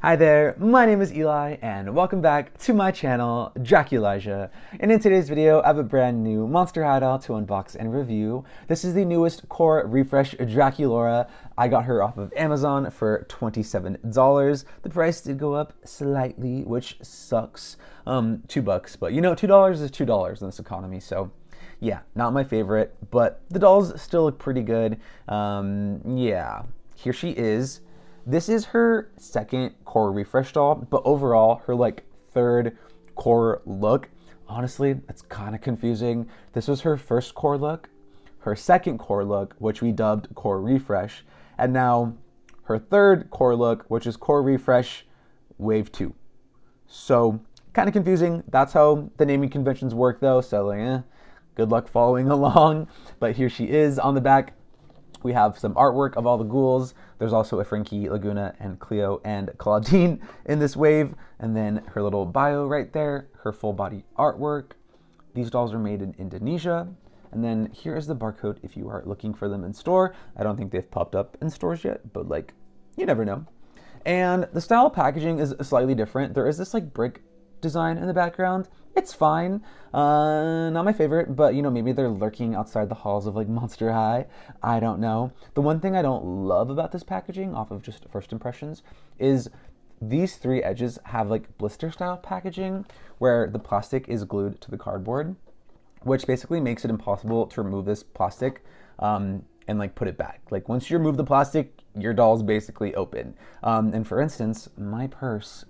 Hi there, my name is Eli, and welcome back to my channel, Draculaura. And in today's video, I have a brand new monster high doll to unbox and review. This is the newest core refresh Draculaura. I got her off of Amazon for $27. The price did go up slightly, which sucks. $2, but you know, $2 is $2 in this economy, so yeah, not my favorite, but the dolls still look pretty good. Yeah, here she is. This is her second core refresh doll, but overall, her third core look. Honestly, it's kind of confusing. This was her first core look, her second core look, which we dubbed core refresh, and now her third core look, which is core refresh wave 2. So kind of confusing. That's how the naming conventions work though, so good luck following along. But here she is. On the back, we have some artwork of all the ghouls. There's also a Frankie, Laguna, and Cleo, and Claudine in this wave. And then her little bio right there, her full body artwork. These dolls are made in Indonesia. And then here is the barcode if you are looking for them in store. I don't think they've popped up in stores yet, but you never know. And the style of packaging is slightly different. There is this brick design in the background. It's fine. Not my favorite, but maybe they're lurking outside the halls of Monster High. I don't know. The one thing I don't love about this packaging, off of just first impressions, is these three edges have blister style packaging where the plastic is glued to the cardboard, which basically makes it impossible to remove this plastic and put it back. Once you remove the plastic, your doll's basically open. And for instance, my purse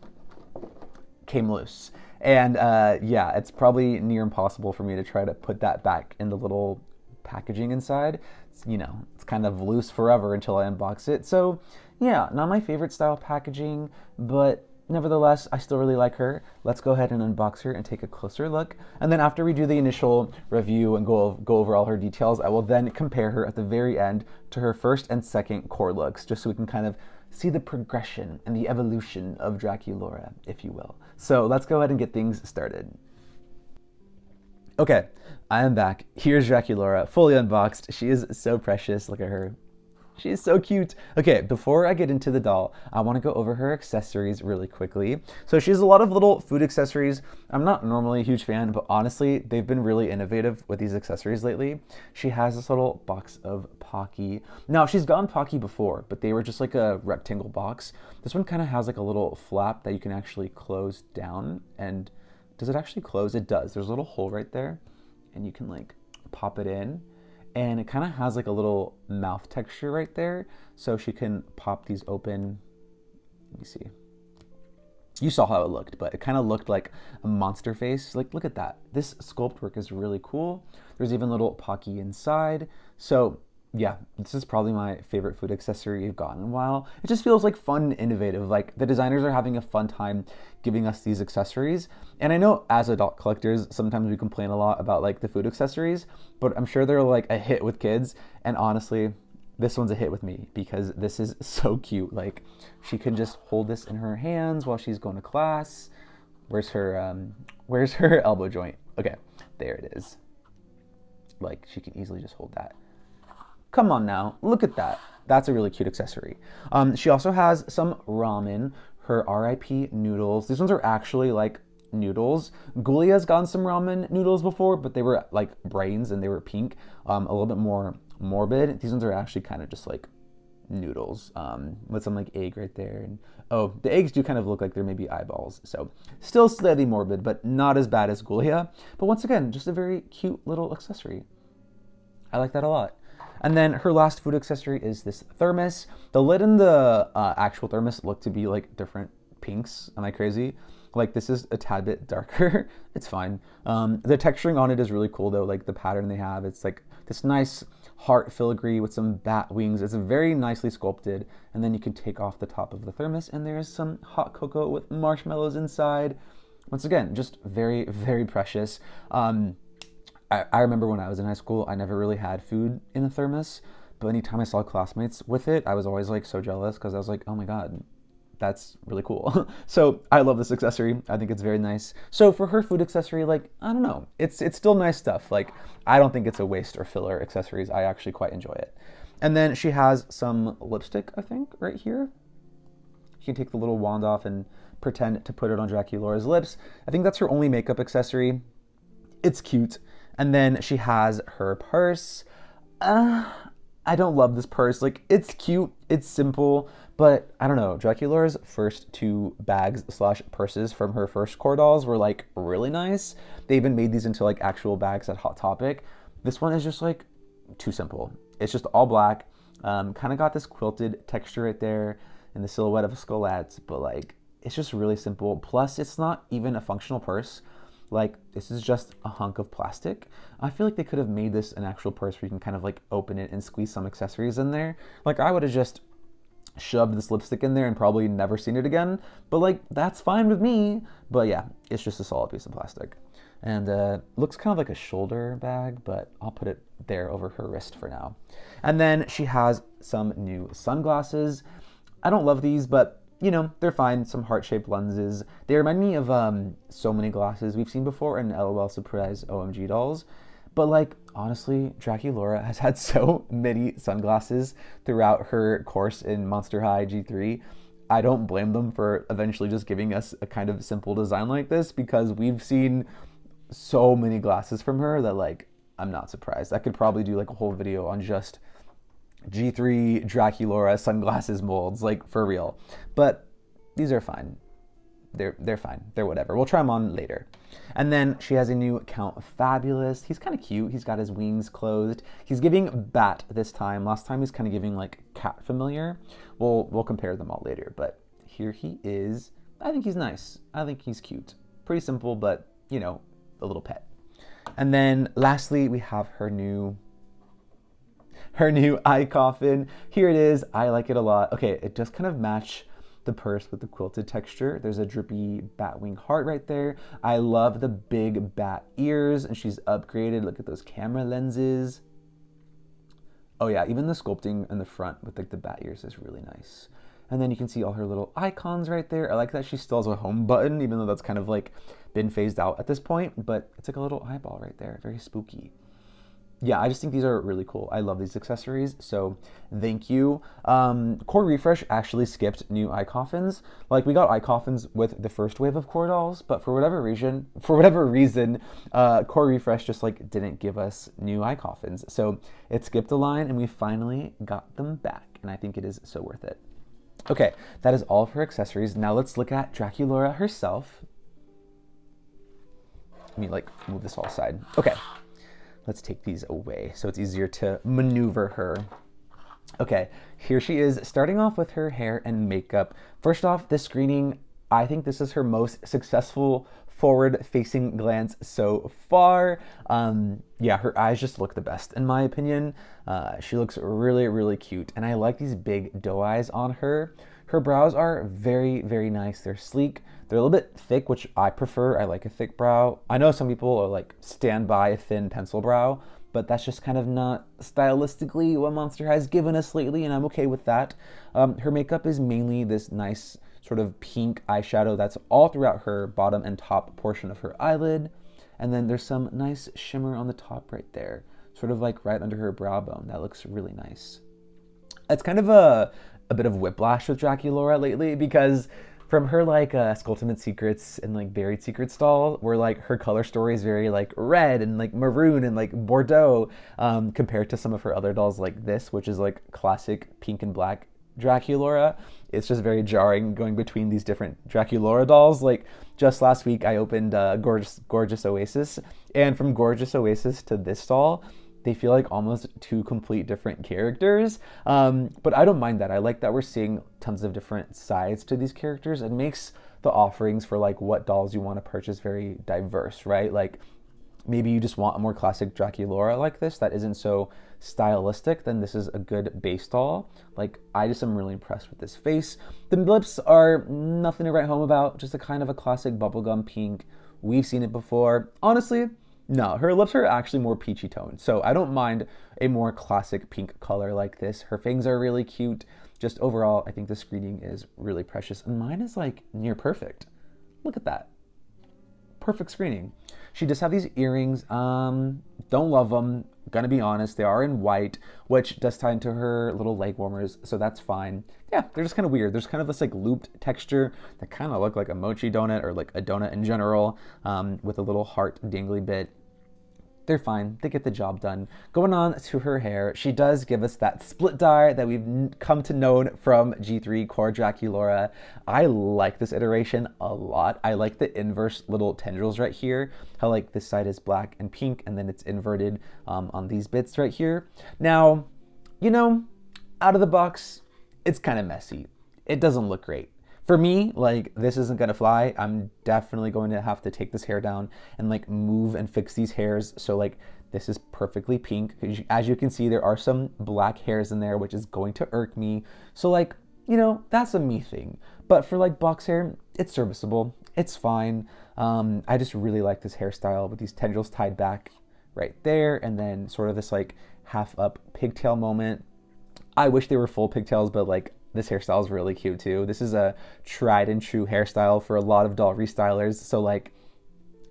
came loose. And yeah, it's probably near impossible for me to try to put that back in the little packaging inside. It's kind of loose forever until I unbox it. So yeah, not my favorite style packaging, but nevertheless, I still really like her. Let's go ahead and unbox her and take a closer look. And then after we do the initial review and go over all her details, I will then compare her at the very end to her first and second core looks, just so we can kind of see the progression and the evolution of Draculaura, if you will. So let's go ahead and get things started. Okay, I am back. Here's Draculaura, fully unboxed. She is so precious. Look at her. She is so cute. Okay, before I get into the doll, I want to go over her accessories really quickly. So she has a lot of little food accessories. I'm not normally a huge fan, but honestly, they've been really innovative with these accessories lately. She has this little box of Pocky. Now, she's gotten Pocky before, but they were just a rectangle box. This one kind of has a little flap that you can actually close down. And does it actually close? It does. There's a little hole right there, and you can pop it in. And it kind of has a little mouth texture right there, so she can pop these open. Let me see. You saw how it looked, but it kind of looked like a monster face. Look at that. This sculpt work is really cool. There's even little Pocky inside. So yeah, this is probably my favorite food accessory we've gotten in a while. It just feels fun and innovative. The designers are having a fun time giving us these accessories. And I know as adult collectors, sometimes we complain a lot about the food accessories, but I'm sure they're a hit with kids. And honestly, this one's a hit with me because this is so cute. She can just hold this in her hands while she's going to class. Where's her elbow joint? Okay, there it is. She can easily just hold that. Come on now, look at that. That's a really cute accessory. She also has some ramen, her RIP noodles. These ones are actually noodles. Ghoulia's gotten some ramen noodles before, but they were brains and they were pink, a little bit more morbid. These ones are actually kind of just noodles with some egg right there. And oh, the eggs do kind of look like they're maybe eyeballs. So still slightly morbid, but not as bad as Ghoulia. But once again, just a very cute little accessory. I like that a lot. And then her last food accessory is this thermos. The lid and the actual thermos look to be different pinks. Am I crazy? This is a tad bit darker. It's fine. The texturing on it is really cool though. The pattern they have, it's this nice heart filigree with some bat wings. It's very nicely sculpted. And then you can take off the top of the thermos and there's some hot cocoa with marshmallows inside. Once again, just very, very precious. I remember when I was in high school, I never really had food in a thermos, but anytime I saw classmates with it, I was always so jealous because I was oh my God, that's really cool. So I love this accessory. I think it's very nice. So for her food accessory, I don't know, it's still nice stuff. I don't think it's a waste or filler accessories. I actually quite enjoy it. And then she has some lipstick, I think, right here. You can take the little wand off and pretend to put it on Draculaura's lips. I think that's her only makeup accessory. It's cute. And then she has her purse. I don't love this purse. Like, it's cute, it's simple, but I don't know. Draculaura's first two bags slash purses from her first core dolls were like really nice. They even made these into like actual bags at Hot Topic. This one is just like too simple. It's just all black. Kind of got this quilted texture right there and the silhouette of a skullette, but like it's just really simple. Plus, it's not even a functional purse. Like, this is just a hunk of plastic. I feel like they could have made this an actual purse where you can kind of like open it and squeeze some accessories in there. Like, I would have just shoved this lipstick in there and probably never seen it again. But like, that's fine with me. But yeah, it's just a solid piece of plastic. And looks kind of like a shoulder bag, but I'll put it there over her wrist for now. And then she has some new sunglasses. I don't love these, but you know, they're fine. Some heart-shaped lenses. They remind me of so many glasses we've seen before in LOL Surprise OMG dolls. But like, honestly, Draculaura has had so many sunglasses throughout her course in Monster High G3. I don't blame them for eventually just giving us a kind of simple design like this, because we've seen so many glasses from her that like, I'm not surprised. I could probably do like a whole video on just G3 Draculaura sunglasses molds, like for real. But these are fine. They're fine. They're whatever. We'll try them on later. And then she has a new Count Fabulous. He's kind of cute. He's got his wings closed. He's giving bat this time. Last time he's kind of giving like cat familiar. We'll compare them all later. But here he is. I think he's nice. I think he's cute. Pretty simple, but you know, a little pet. And then lastly, we have her new eye coffin. Here it is. I like it a lot. Okay, it does kind of match the purse with the quilted texture. There's a drippy bat wing heart right there. I love the big bat ears, and she's upgraded. Look at those camera lenses. Oh yeah, even the sculpting in the front with like the bat ears is really nice. And then you can see all her little icons right there. I like that she still has a home button, even though that's kind of like been phased out at this point, but it's like a little eyeball right there. Very spooky. Yeah, I just think these are really cool. I love these accessories, so thank you. Core Refresh actually skipped new eye coffins. Like, we got eye coffins with the first wave of core dolls, but for whatever reason, Core Refresh just like didn't give us new eye coffins. So it skipped a line, and we finally got them back, and I think it is so worth it. Okay, that is all of her accessories. Now let's look at Draculaura herself. Let me like move this all aside. Okay. Let's take these away so it's easier to maneuver her. Okay, here she is, starting off with her hair and makeup. First off, this screening, I think this is her most successful forward-facing glance so far. Yeah, her eyes just look the best, in my opinion. She looks really, really cute, and I like these big doe eyes on her. Her brows are very, very nice. They're sleek. They're a little bit thick, which I prefer. I like a thick brow. I know some people are like stand by a thin pencil brow, but that's just kind of not stylistically what Monster has given us lately, and I'm okay with that. Her makeup is mainly this nice sort of pink eyeshadow that's all throughout her bottom and top portion of her eyelid. And then there's some nice shimmer on the top right there, sort of like right under her brow bone. That looks really nice. It's kind of a bit of whiplash with Draculaura lately, because from her like Skulltimate Secrets and like Buried Secrets doll, where like her color story is very like red and like maroon and like Bordeaux, compared to some of her other dolls like this, which is like classic pink and black Draculaura. It's just very jarring going between these different Draculaura dolls. Like just last week I opened Gorgeous Oasis, and from Gorgeous Oasis to this doll, they feel like almost two complete different characters. But I don't mind that. I like that we're seeing tons of different sides to these characters. It makes the offerings for like what dolls you want to purchase very diverse, right? Like maybe you just want a more classic Draculaura like this that isn't so stylistic, then this is a good base doll. Like, I just am really impressed with this face. The lips are nothing to write home about, just a kind of a classic bubblegum pink. We've seen it before. Honestly, no, her lips are actually more peachy toned, so I don't mind a more classic pink color like this. Her fangs are really cute. Just overall, I think the screening is really precious, and mine is like near perfect. Look at that. Perfect screening. She does have these earrings. Don't love them. gonna be honest, they are in white, which does tie into her little leg warmers, so that's fine. Yeah, they're just kind of weird. There's kind of this like looped texture that kind of look like a mochi donut or like a donut in general, with a little heart dingly bit. They're fine. They get the job done. Going on to her hair, she does give us that split dye that we've come to know from G3 Core Draculaura. I like this iteration a lot. I like the inverse little tendrils right here. How like this side is black and pink and then it's inverted on these bits right here. Now, you know, out of the box, it's kind of messy. It doesn't look great. For me, like, this isn't gonna fly. I'm definitely going to have to take this hair down and like move and fix these hairs. So like, this is perfectly pink. As you can see, there are some black hairs in there, which is going to irk me. So like, you know, that's a me thing. But for like box hair, it's serviceable. It's fine. I just really like this hairstyle with these tendrils tied back right there. And then sort of this like half up pigtail moment. I wish they were full pigtails, but like, this hairstyle is really cute too. This is a tried and true hairstyle for a lot of doll restylers. So like,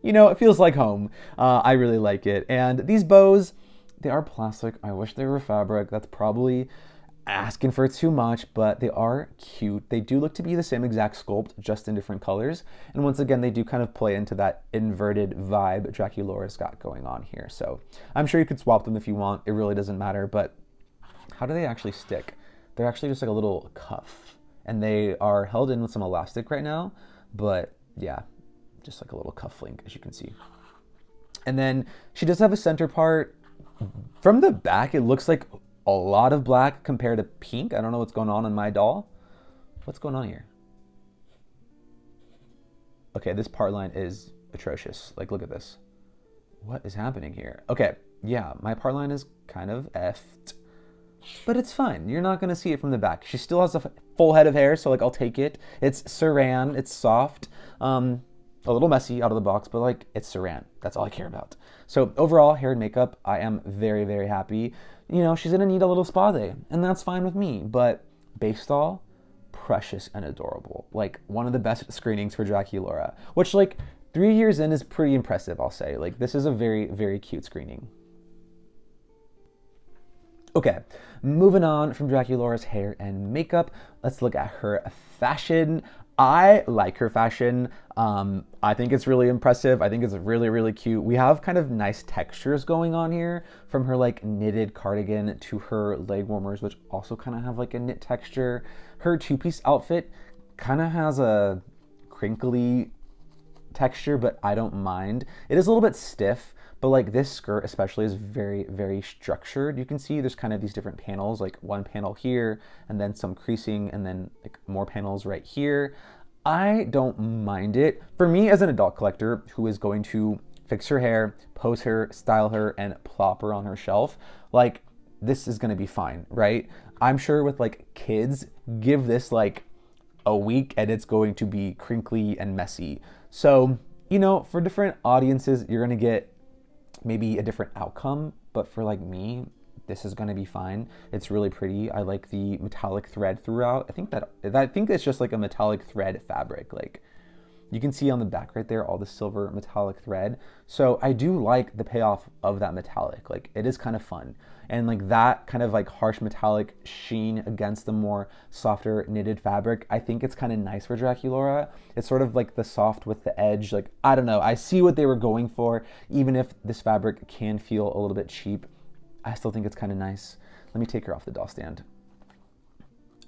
you know, it feels like home. I really like it. And these bows, they are plastic. I wish they were fabric. That's probably asking for too much, but they are cute. They do look to be the same exact sculpt, just in different colors. And once again, they do kind of play into that inverted vibe Draculaura's got going on here. So I'm sure you could swap them if you want. It really doesn't matter, but how do they actually stick? They're actually just like a little cuff, and they are held in with some elastic right now, but yeah, just like a little cuff link, as you can see. And then she does have a center part. From the back, it looks like a lot of black compared to pink. I don't know what's going on in my doll. What's going on here? Okay, this part line is atrocious. Like, look at this. What is happening here? Okay, yeah, my part line is kind of effed. But it's fine. You're not going to see it from the back. She still has a full head of hair, so like I'll take it. It's saran. It's soft. A little messy out of the box, but like it's saran. That's all I care about. So overall, hair and makeup, I am very, very happy. You know, she's going to need a little spa day, and that's fine with me. But base doll, precious and adorable. Like one of the best screenings for Draculaura, which like 3 years in is pretty impressive, I'll say. Like this is a very, very cute screening. Okay, moving on from Draculaura's hair and makeup, let's look at her fashion. I like her fashion. I think it's really impressive. I think it's really, really cute. We have kind of nice textures going on here, from her like knitted cardigan to her leg warmers, which also kind of have like a knit texture. Her two-piece outfit kind of has a crinkly texture, but I don't mind. It is a little bit stiff, but like this skirt especially is very, very structured. You can see there's kind of these different panels, like one panel here and then some creasing and then like more panels right here. I don't mind it. For me as an adult collector who is going to fix her hair, pose her, style her, and plop her on her shelf, like this is gonna be fine, right? I'm sure with like kids, give this like a week and it's going to be crinkly and messy. So, you know, for different audiences, you're gonna get maybe a different outcome, but for like me, this is gonna be fine. It's really pretty. I like the metallic thread throughout. I think it's just like a metallic thread fabric. Like you can see on the back right there, all the silver metallic thread. So I do like the payoff of that metallic. Like it is kind of fun. And like that kind of like harsh metallic sheen against the more softer knitted fabric, I think it's kind of nice for Draculaura. It's sort of like the soft with the edge. Like, I don't know. I see what they were going for. Even if this fabric can feel a little bit cheap, I still think it's kind of nice. Let me take her off the doll stand.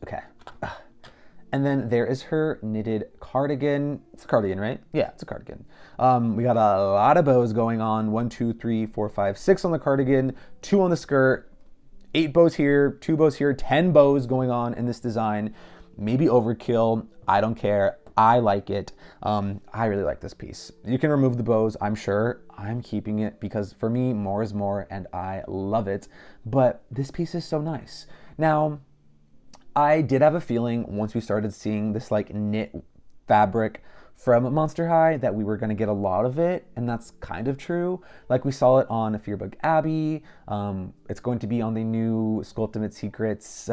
Okay. And then there is her knitted cardigan. It's a cardigan, right? Yeah, it's a cardigan. We got a lot of bows going on. 1, 2, 3, 4, 5, 6 on the cardigan, 2 on the skirt, 8 bows here, 2 bows here, 10 bows going on in this design. Maybe overkill. I don't care. I like it. I really like this piece. You can remove the bows, I'm sure. I'm keeping it because for me, more is more and I love it. But this piece is so nice. Now, I did have a feeling once we started seeing this like knit fabric from Monster High that we were going to get a lot of it, and that's kind of true. Like we saw it on Fearbug Abbey. It's going to be on the new Sculptimate Secrets.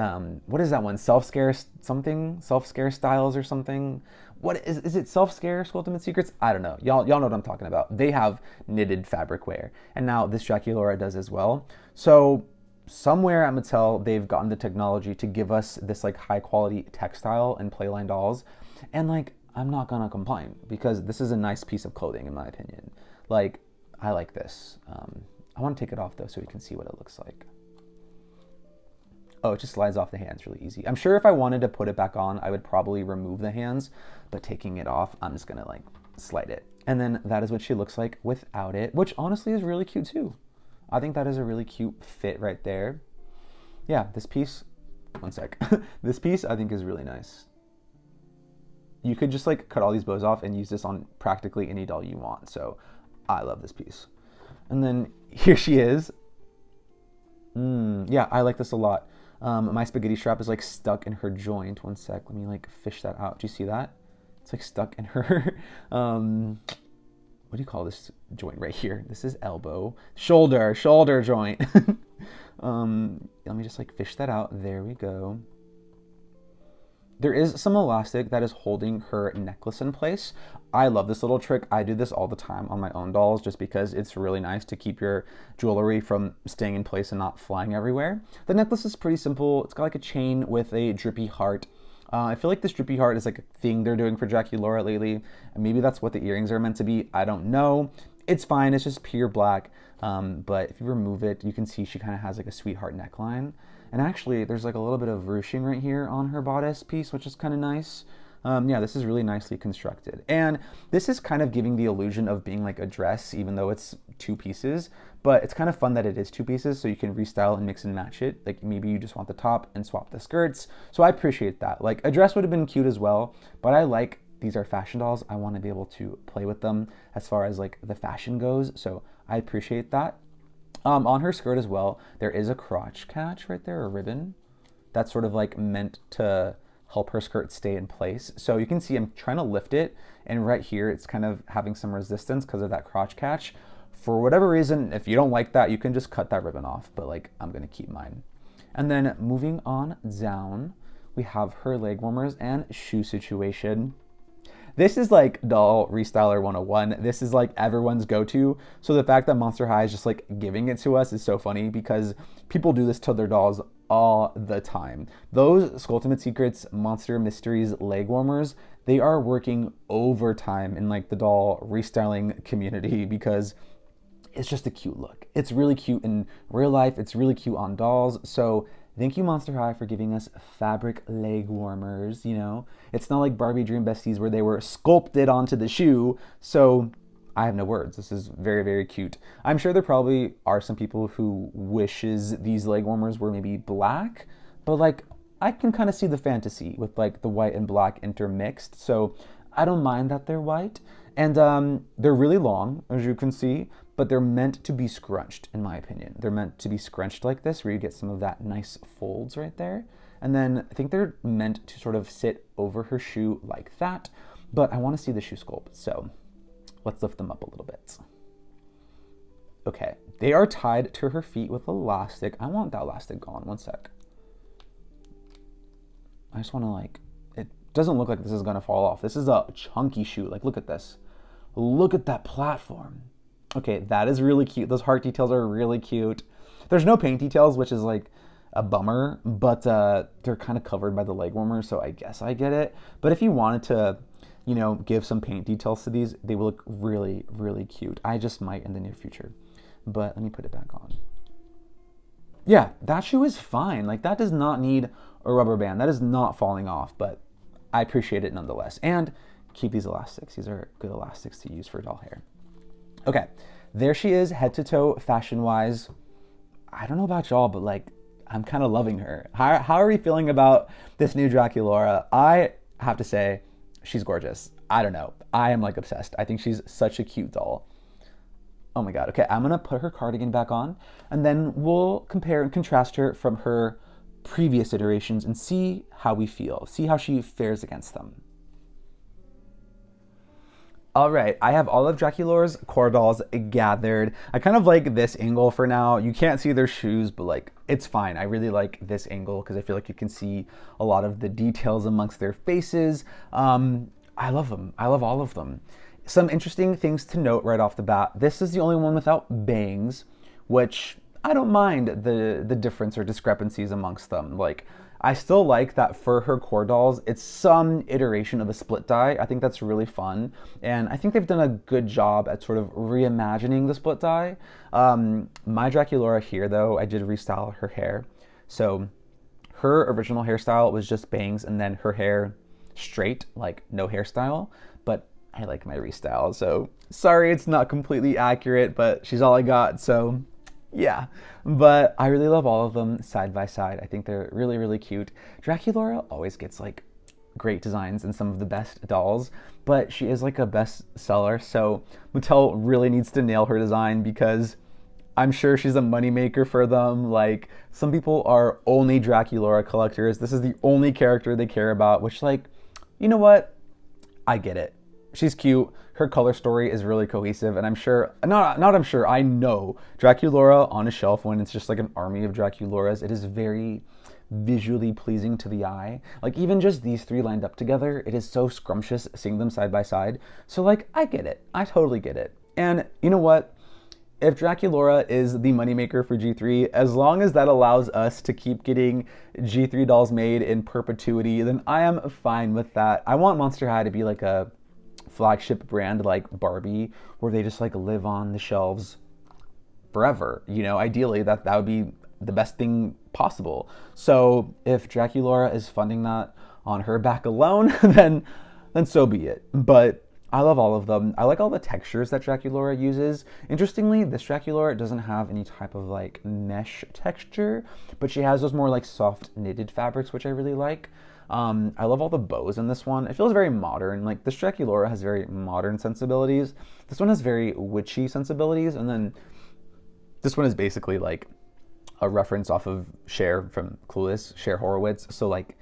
What is that one? Self-Scare something? Self-Scare Styles or something? what is it self-scare Ultimate Secrets? I don't know. Y'all know what I'm talking about. They have knitted fabric wear. And now this Draculaura does as well. So somewhere at Mattel, they've gotten the technology to give us this like high quality textile and playline dolls. And like, I'm not gonna complain because this is a nice piece of clothing in my opinion. Like, I like this. I want to take it off though so we can see what it looks like. Oh, it just slides off the hands really easy. I'm sure if I wanted to put it back on, I would probably remove the hands, but taking it off, I'm just gonna like slide it. And then that is what she looks like without it, which honestly is really cute too. I think that is a really cute fit right there. Yeah, this piece, one sec. This piece I think is really nice. You could just like cut all these bows off and use this on practically any doll you want. So I love this piece. And then here she is. Yeah, I like this a lot. My spaghetti strap is like stuck in her joint. One sec, let me like fish that out. Do you see that? It's like stuck in her, what do you call this joint right here? This is elbow, shoulder joint. Let me just like fish that out. There we go. There is some elastic that is holding her necklace in place. I love this little trick. I do this all the time on my own dolls just because it's really nice to keep your jewelry from staying in place and not flying everywhere. The necklace is pretty simple. It's got like a chain with a drippy heart. I feel like this drippy heart is like a thing they're doing for Draculaura lately. And maybe that's what the earrings are meant to be. I don't know. It's fine. It's just pure black. But if you remove it, you can see she kind of has like a sweetheart neckline. And actually, there's like a little bit of ruching right here on her bodice piece, which is kind of nice. Yeah, this is really nicely constructed. And this is kind of giving the illusion of being like a dress, even though it's two pieces. But it's kind of fun that it is two pieces, so you can restyle and mix and match it. Like maybe you just want the top and swap the skirts. So I appreciate that. Like a dress would have been cute as well, but I like these are fashion dolls. I want to be able to play with them as far as like the fashion goes. So I appreciate that. On her skirt as well, there is a crotch catch right there, a ribbon that's sort of like meant to help her skirt stay in place. So you can see I'm trying to lift it, and right here it's kind of having some resistance because of that crotch catch. For whatever reason, if you don't like that, you can just cut that ribbon off, but like I'm gonna keep mine. And then moving on down, we have her leg warmers and shoe situation. This is like doll restyler 101. This is like everyone's go-to. So the fact that Monster High is just like giving it to us is so funny because people do this to their dolls all the time. Those Ultimate Secrets Monster Mysteries leg warmers, they are working overtime in like the doll restyling community because it's just a cute look. It's really cute in real life. It's really cute on dolls. So thank you, Monster High, for giving us fabric leg warmers, you know? It's not like Barbie Dream Besties where they were sculpted onto the shoe. So I have no words. This is very, very cute. I'm sure there probably are some people who wishes these leg warmers were maybe black, but like I can kind of see the fantasy with like the white and black intermixed. So I don't mind that they're white. And they're really long, as you can see, but they're meant to be scrunched, in my opinion. They're meant to be scrunched like this, where you get some of that nice folds right there. And then I think they're meant to sort of sit over her shoe like that, but I want to see the shoe sculpt, so let's lift them up a little bit. Okay, they are tied to her feet with elastic. I want that elastic gone, one sec. I just want to like, it doesn't look like this is gonna fall off. This is a chunky shoe, like look at this. Look at that platform. Okay, that is really cute. Those heart details are really cute. There's no paint details, which is like a bummer, but they're kind of covered by the leg warmer, so I guess I get it. But if you wanted to, you know, give some paint details to these, they will look really, really cute. I just might in the near future. But let me put it back on. Yeah, that shoe is fine. Like that does not need a rubber band. That is not falling off, but I appreciate it nonetheless. And keep these elastics. These are good elastics to use for doll hair. Okay, there she is, head to toe, fashion-wise. I don't know about y'all, but like, I'm kind of loving her. How are we feeling about this new Draculaura? I have to say, she's gorgeous. I don't know. I am like obsessed. I think she's such a cute doll. Oh my God. Okay, I'm gonna put her cardigan back on, and then we'll compare and contrast her from her previous iterations and see how we feel, see how she fares against them. All right, I have all of Draculaura's core dolls gathered. I kind of like this angle for now. You can't see their shoes, but like, it's fine. I really like this angle because I feel like you can see a lot of the details amongst their faces. I love them. I love all of them. Some interesting things to note right off the bat. This is the only one without bangs, which I don't mind the difference or discrepancies amongst them. Like, I still like that for her core dolls, it's some iteration of a split dye. I think that's really fun. And I think they've done a good job at sort of reimagining the split dye. My Draculaura here, though, I did restyle her hair. So her original hairstyle was just bangs and then her hair straight, like no hairstyle. But I like my restyle, so sorry it's not completely accurate, but she's all I got, so yeah. But I really love all of them side by side. I think they're really, really cute. Draculaura always gets like great designs and some of the best dolls, but she is like a best seller, so Mattel really needs to nail her design because I'm sure she's a moneymaker for them. Like, some people are only Draculaura collectors. This is the only character they care about, which, like, you know what? I get it. She's cute. Her color story is really cohesive, and I'm sure, I'm sure, I know Draculaura on a shelf when it's just like an army of Draculauras, it is very visually pleasing to the eye. Like, even just these three lined up together, it is so scrumptious seeing them side by side. So, like, I get it. I totally get it. And you know what? If Draculaura is the moneymaker for G3, as long as that allows us to keep getting G3 dolls made in perpetuity, then I am fine with that. I want Monster High to be like a flagship brand like Barbie, where they just like live on the shelves forever. You know, ideally that would be the best thing possible. So if Draculaura is funding that on her back alone, then so be it. But I love all of them. I like all the textures that Draculaura uses. Interestingly, this Draculaura doesn't have any type of like mesh texture, but she has those more like soft knitted fabrics, which I really like. I love all the bows in this one. It feels very modern. Like, this Draculaura has very modern sensibilities. This one has very witchy sensibilities, and then this one is basically like a reference off of Cher from Clueless, Cher Horowitz. So like,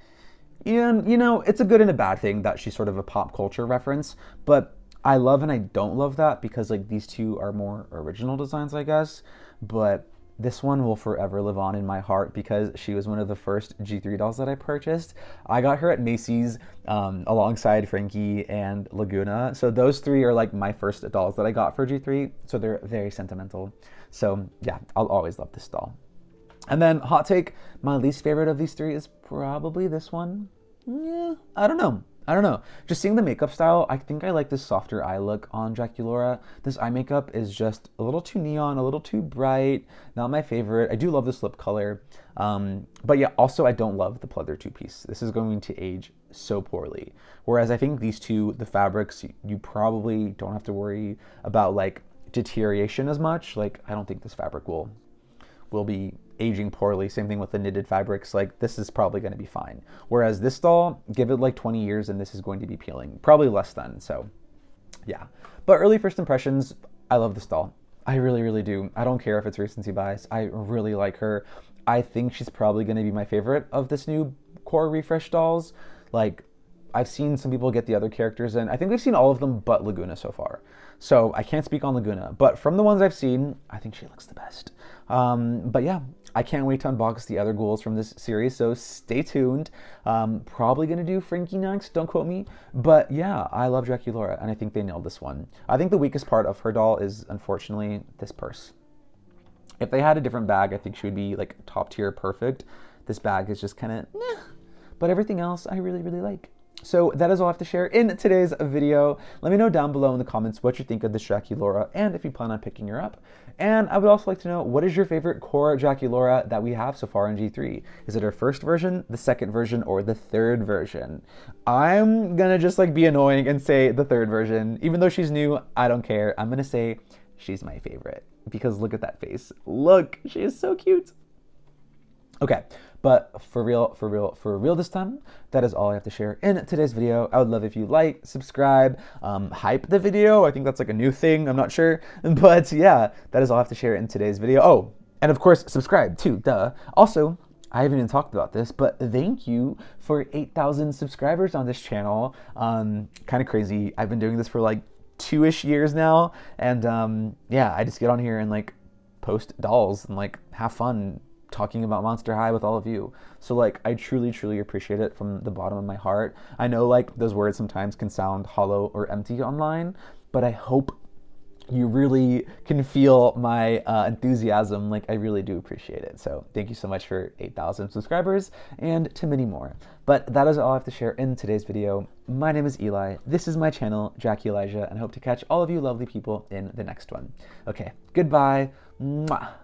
yeah, you know, it's a good and a bad thing that she's sort of a pop culture reference, but I love and I don't love that because like these two are more original designs, I guess. But this one will forever live on in my heart because she was one of the first G3 dolls that I purchased. I got her at Macy's alongside Frankie and Laguna. So those three are like my first dolls that I got for G3. So they're very sentimental. So yeah, I'll always love this doll. And then hot take, my least favorite of these three is probably this one. Yeah, I don't know. Just seeing the makeup style, I think I like this softer eye look on Draculaura. This eye makeup is just a little too neon, a little too bright. Not my favorite. I do love this lip color. But yeah, also I don't love the pleather two-piece. This is going to age so poorly. Whereas I think these two, the fabrics, you probably don't have to worry about like deterioration as much. Like, I don't think this fabric will be aging poorly. Same thing with the knitted fabrics. Like, this is probably going to be fine. Whereas this doll, give it like 20 years and this is going to be peeling. Probably less than, so yeah. But early first impressions, I love this doll. I really, really do. I don't care if it's recency bias. I really like her. I think she's probably going to be my favorite of this new core refresh dolls. Like, I've seen some people get the other characters in. I think we've seen all of them but Laguna so far. So I can't speak on Laguna, but from the ones I've seen, I think she looks the best. But yeah, I can't wait to unbox the other ghouls from this series, so stay tuned. Probably gonna do Frankie next, don't quote me. But yeah, I love Draculaura, and I think they nailed this one. I think the weakest part of her doll is, unfortunately, this purse. If they had a different bag, I think she would be like top tier perfect. This bag is just kind of meh. But everything else I really, really like. So that is all I have to share in today's video. Let me know down below in the comments what you think of this Draculaura and if you plan on picking her up. And I would also like to know, what is your favorite core Draculaura that we have so far in G3? Is it her first version, the second version, or the third version? I'm gonna just like be annoying and say the third version. Even though she's new, I don't care. I'm gonna say she's my favorite because look at that face. Look, she is so cute. Okay, but for real this time, that is all I have to share in today's video. I would love if you like, subscribe, hype the video. I think that's like a new thing, I'm not sure. But yeah, that is all I have to share in today's video. Oh, and of course, subscribe too, duh. Also, I haven't even talked about this, but thank you for 8,000 subscribers on this channel. Kind of crazy. I've been doing this for like 2-ish years now. And yeah, I just get on here and like post dolls and like have fun. talking about Monster High with all of you. So like, I truly, truly appreciate it from the bottom of my heart. I know like those words sometimes can sound hollow or empty online, but I hope you really can feel my enthusiasm. Like, I really do appreciate it. So thank you so much for 8,000 subscribers and to many more. But that is all I have to share in today's video. My name is Eli. This is my channel, Draculaura, and I hope to catch all of you lovely people in the next one. Okay, goodbye. Mwah.